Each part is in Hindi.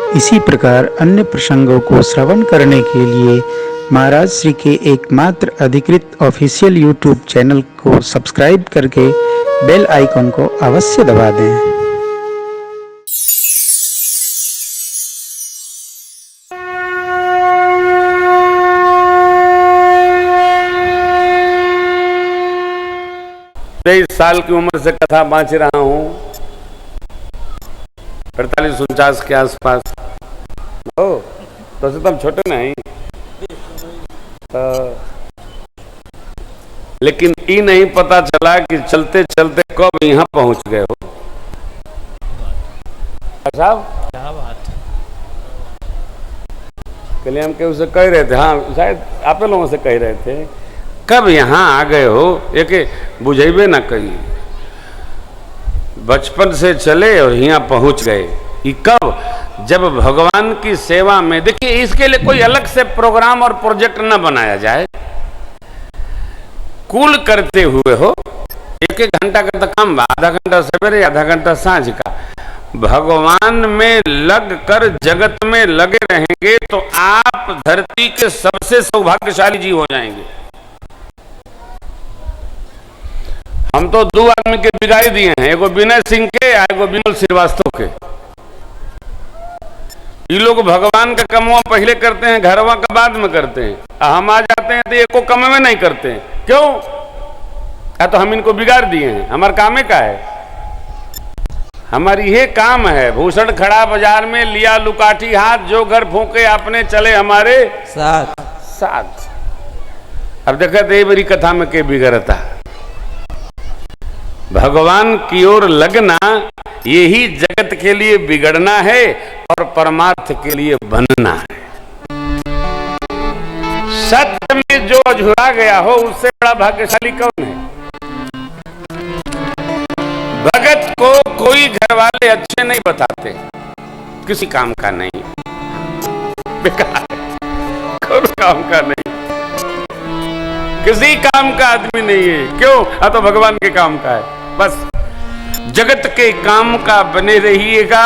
इसी प्रकार अन्य प्रसंगों को श्रवण करने के लिए महाराज श्री के एकमात्र अधिकृत ऑफिशियल यूट्यूब चैनल को सब्सक्राइब करके बेल आइकन को अवश्य दबा दें। तेईस साल की उम्र से कथा बाँच रहा हूँ, 48-49 के आसपास। ओ तो तुम छोटे नहीं लेकिन ये नहीं पता चला कि चलते चलते कब यहाँ पहुँच गए हो साहब। क्या बात। कल हम के उसे कह रहे थे, हाँ शायद आप लोगों से कह रहे थे, कब यहाँ आ गए हो, एक बुझेबे ना कहीं। बचपन से चले और यहाँ पहुँच गए, ये कब? जब भगवान की सेवा में। देखिए इसके लिए कोई अलग से प्रोग्राम और प्रोजेक्ट न बनाया जाए, कुल करते हुए हो, एक एक घंटा का तो काम, आधा घंटा सवेरे आधा घंटा सांझ का, भगवान में लग कर जगत में लगे रहेंगे तो आप धरती के सबसे सौभाग्यशाली जीव हो जाएंगे। हम तो दो आदमी के बिगाड़ी दिए हैं, एगो विनय सिंह के, एगो विमल श्रीवास्तव के। ये लोग भगवान का कमवा पहले करते हैं, घरवा का बाद में करते हैं। हम आ जाते हैं तो एको कम में नहीं करते हैं। क्यों? क्या तो हम इनको बिगाड़ दिए हैं। हमारा काम है, क्या है? हमारी ये काम है। भूषण खड़ा बाजार में, लिया लुकाठी हाथ, जो घर फूके आपने चले हमारे साथ साथ। अब देखा तो ये बड़ी कथा में के बिगड़ता। भगवान की ओर लगना यही जगत के लिए बिगड़ना है और परमार्थ के लिए बनना है। सत्य में जो अझुरा गया हो उससे बड़ा भाग्यशाली कौन है? भगत को कोई घर वाले अच्छे नहीं बताते, किसी काम का नहीं, बेकार, कोई काम का नहीं, किसी काम का आदमी नहीं है। क्यों? हाँ तो भगवान के काम का है। बस जगत के काम का बने रहिएगा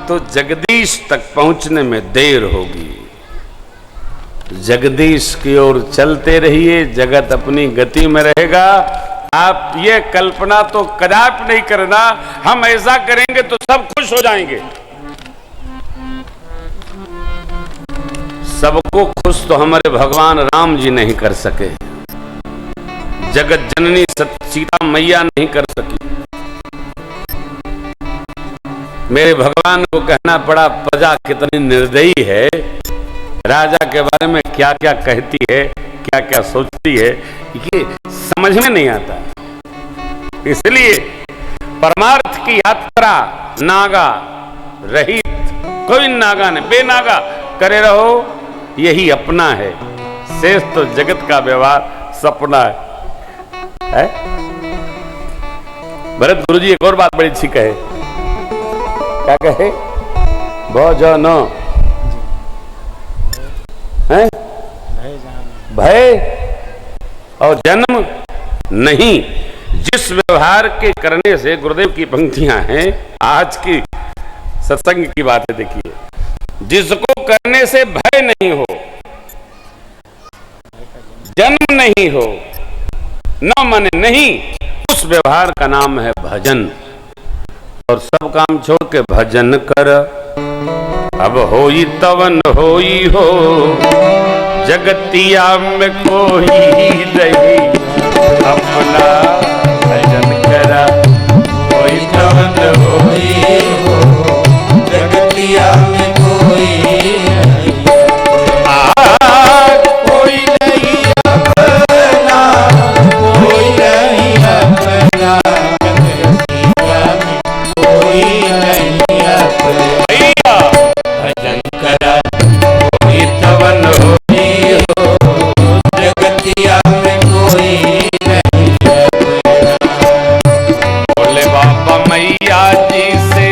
तो जगदीश तक पहुंचने में देर होगी। जगदीश की ओर चलते रहिए, जगत अपनी गति में रहेगा। आप ये कल्पना तो कदापि नहीं करना हम ऐसा करेंगे तो सब खुश हो जाएंगे। सबको खुश तो हमारे भगवान राम जी नहीं कर सके, जगत जननी सीता मैया नहीं कर सकी। मेरे भगवान को कहना पड़ा, प्रजा कितनी निर्दयी है, राजा के बारे में क्या क्या कहती है, क्या क्या सोचती है, ये समझ में नहीं आता। इसलिए परमार्थ की यात्रा नागा रहित, कोई नागा नहीं, बेनागा करे रहो, यही अपना है। शेष तो जगत का व्यवहार सपना है? भरत गुरु जी एक और बात बड़ी अच्छी कहे। क्या कहे? भोजन है, भय और जन्म नहीं। जिस व्यवहार के करने से, गुरुदेव की पंक्तियां हैं, आज की सत्संग की बात है। देखिए, जिसको करने से भय नहीं हो, जन्म नहीं हो, न मन नहीं, उस व्यवहार का नाम है भजन। और सब काम छोड़ के भजन कर, अब होई तवन होई हो, जगतिया में कोई नहीं अपना भजन करा। होई तवन होई हो, जगतिया में कोई नहीं, कोई नहीं अपना, कोई नहीं अपना, कोई नहीं अपना, भजन करा। होई तवन होई हो, जगतिया में कोई नहीं अपना। बोले बाबा मैया जी से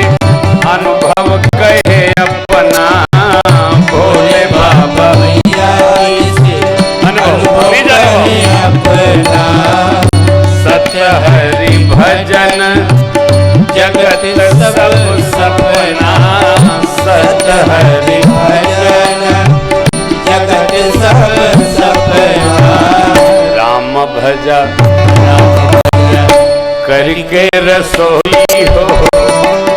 राजा करके रसोई हो,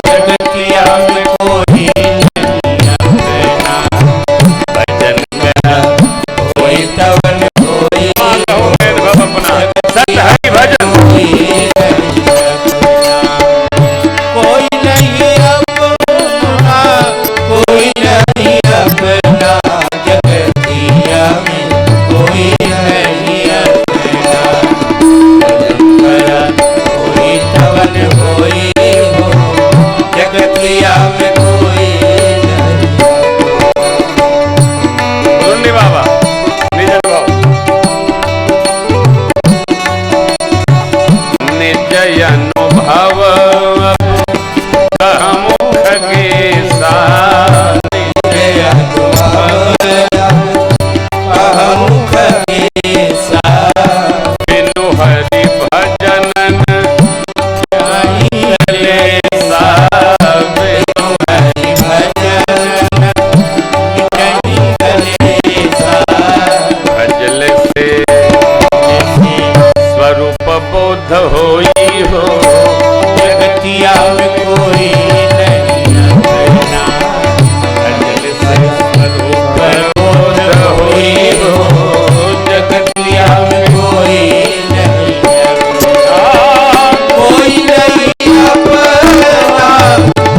जगतिया में कोई नहीं अपना, भजन करा कोई तवन कोई अपना सत हरि भजन कोई नहीं अपना, कोई नहीं अपना, जगतिया में कोई नहीं अपना, भजन करा कोई तवन कोई हो, जगतिया में कोई नहीं। सुननी बाबा निज भाव निज अनुभव मुख के साथ मुख के साथ बिनु हरि भजन चले साथ बिनु हरि भजन चले साथ भजल से स्वरूप बोध होई हो, जगतिया में कोई नहीं अपना, भजल से स्वरूप बोध होई हो, जगतिया में कोई नहीं अपना, कोई नहीं अपना,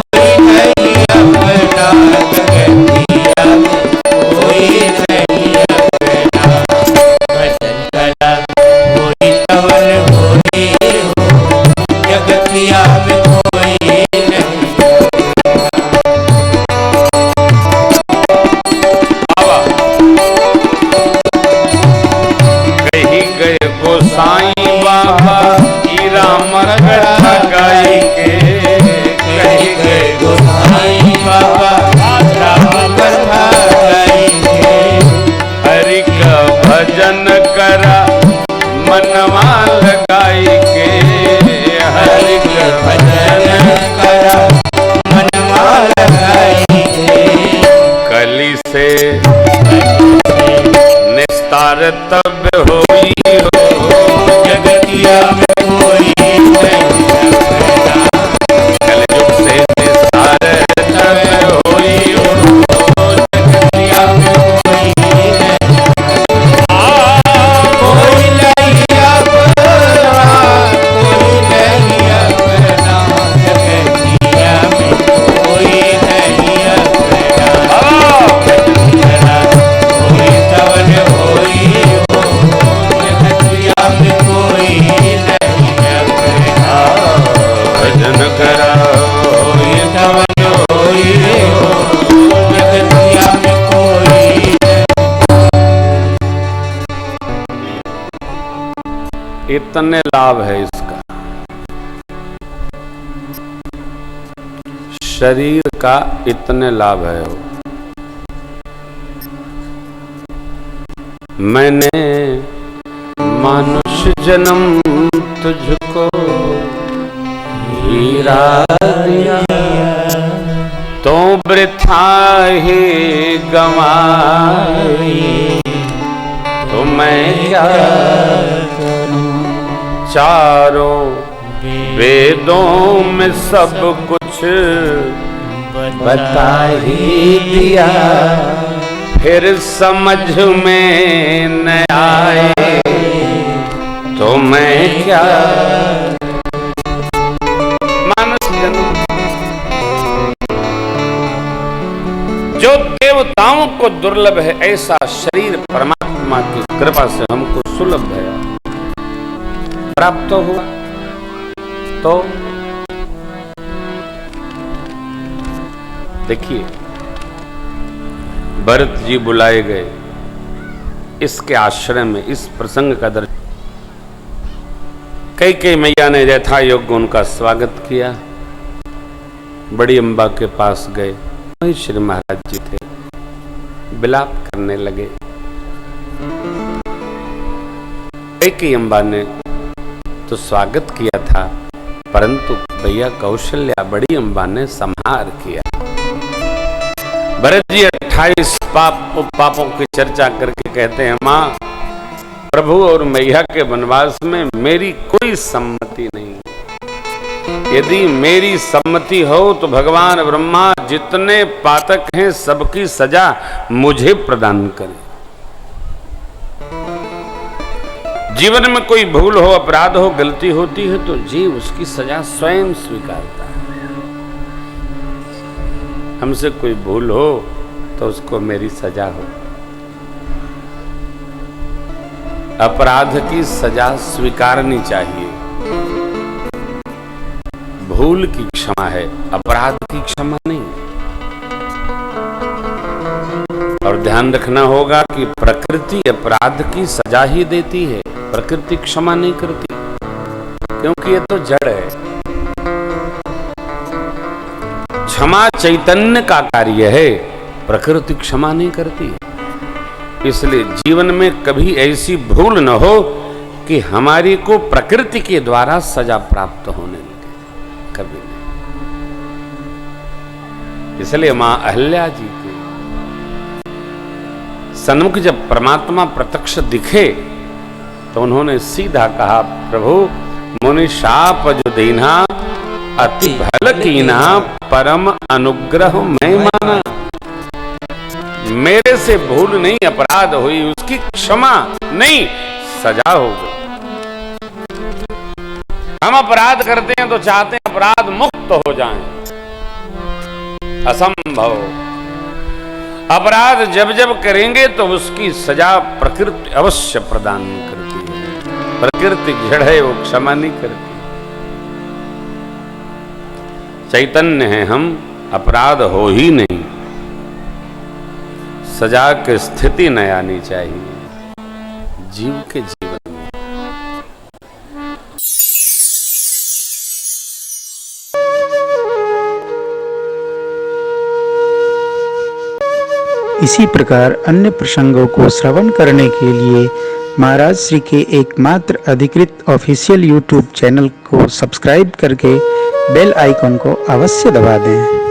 कोई नहीं अपना, जगतिया में कोई नहीं अपना, भजन करा कोई तवन कोई हो, जगतिया में कोई नहीं। बाबा कही गए गोसाई बाबा की राम कथा गाई के, कही गए गोसाई बाबा राम कथा गाएंगे, हरि का भजन करा मनवा लगाई के, हरि का भजन करा मनवा लगाएंगे, कली से निस्तार तब होई हो, जगतिया में कोई नहीं अपना, कलयुग से निस्तार तब होई हो, जगतिया में कोई नहीं, कोई नहीं अपना, कोई नहीं अपना, जगतिया में कोई नहीं अपना, करा कोई तवन होई हो, जगतिया में कोई नहीं अपना, भजन करा कोई तवन होई हो, जगतिया में कोई इतने लाभ है इसका, शरीर का इतने लाभ है वो। मैंने मानुष जन्म तुझको हीरा दिया, तो वृथा ही गंवाई, तो मैं क्या चारों वेदों में सब कुछ बता ही दिया, फिर समझ में न आए, तो मैं क्या मानुष जन्म। जो देवताओं को दुर्लभ है ऐसा शरीर परमात्मा की कृपा से हमको सुलभ है, प्राप्त हुआ। तो देखिए भरत जी बुलाए गए इसके आश्रय में, इस प्रसंग का दर्शन। कई मैया ने यथा योग्य उनका स्वागत किया, बड़ी अम्बा के पास गए, वही श्री महाराज जी थे, विलाप करने लगे। कई अम्बा ने तो स्वागत किया था, परंतु भैया कौशल्या बड़ी अम्बा ने संहार किया। भरत जी 28 पापों की चर्चा करके कहते हैं, माँ प्रभु और मैया के वनवास में मेरी कोई सम्मति नहीं। यदि मेरी सम्मति हो तो भगवान ब्रह्मा जितने पातक हैं सबकी सजा मुझे प्रदान करें। जीवन में कोई भूल हो, अपराध हो, गलती होती है तो जीव उसकी सजा स्वयं स्वीकारता है। हमसे कोई भूल हो तो उसको मेरी सजा हो। अपराध की सजा स्वीकारनी चाहिए। भूल की क्षमा है, अपराध की क्षमा नहीं। और ध्यान रखना होगा कि प्रकृति अपराध की सजा ही देती है, प्रकृति क्षमा नहीं करती, क्योंकि ये तो जड़ है। क्षमा चैतन्य का कार्य है, प्रकृति क्षमा नहीं करती। इसलिए जीवन में कभी ऐसी भूल न हो कि हमारी को प्रकृति के द्वारा सजा प्राप्त होने लगे, कभी नहीं। इसलिए मां अहल्या जी के सन्मुख जब परमात्मा प्रत्यक्ष दिखे तो उन्होंने सीधा कहा, प्रभु मुनि शाप जो दीना अति भल कीना, परम अनुग्रह मैं माना। मेरे से भूल नहीं, अपराध हुई, उसकी क्षमा नहीं, सजा हो गई। हम अपराध करते हैं तो चाहते हैं अपराध मुक्त हो जाएं, असंभव। अपराध जब जब करेंगे तो उसकी सजा प्रकृति अवश्य प्रदान करती है। प्रकृति जड़ है, वो क्षमा नहीं करती। चैतन्य है हम, अपराध हो ही नहीं, सजा की स्थिति न आनी चाहिए जीव के जीवन में। इसी प्रकार अन्य प्रसंगों को श्रवण करने के लिए महाराज श्री के एकमात्र अधिकृत ऑफिशियल यूट्यूब चैनल को सब्सक्राइब करके बेल आइकन को अवश्य दबा दें।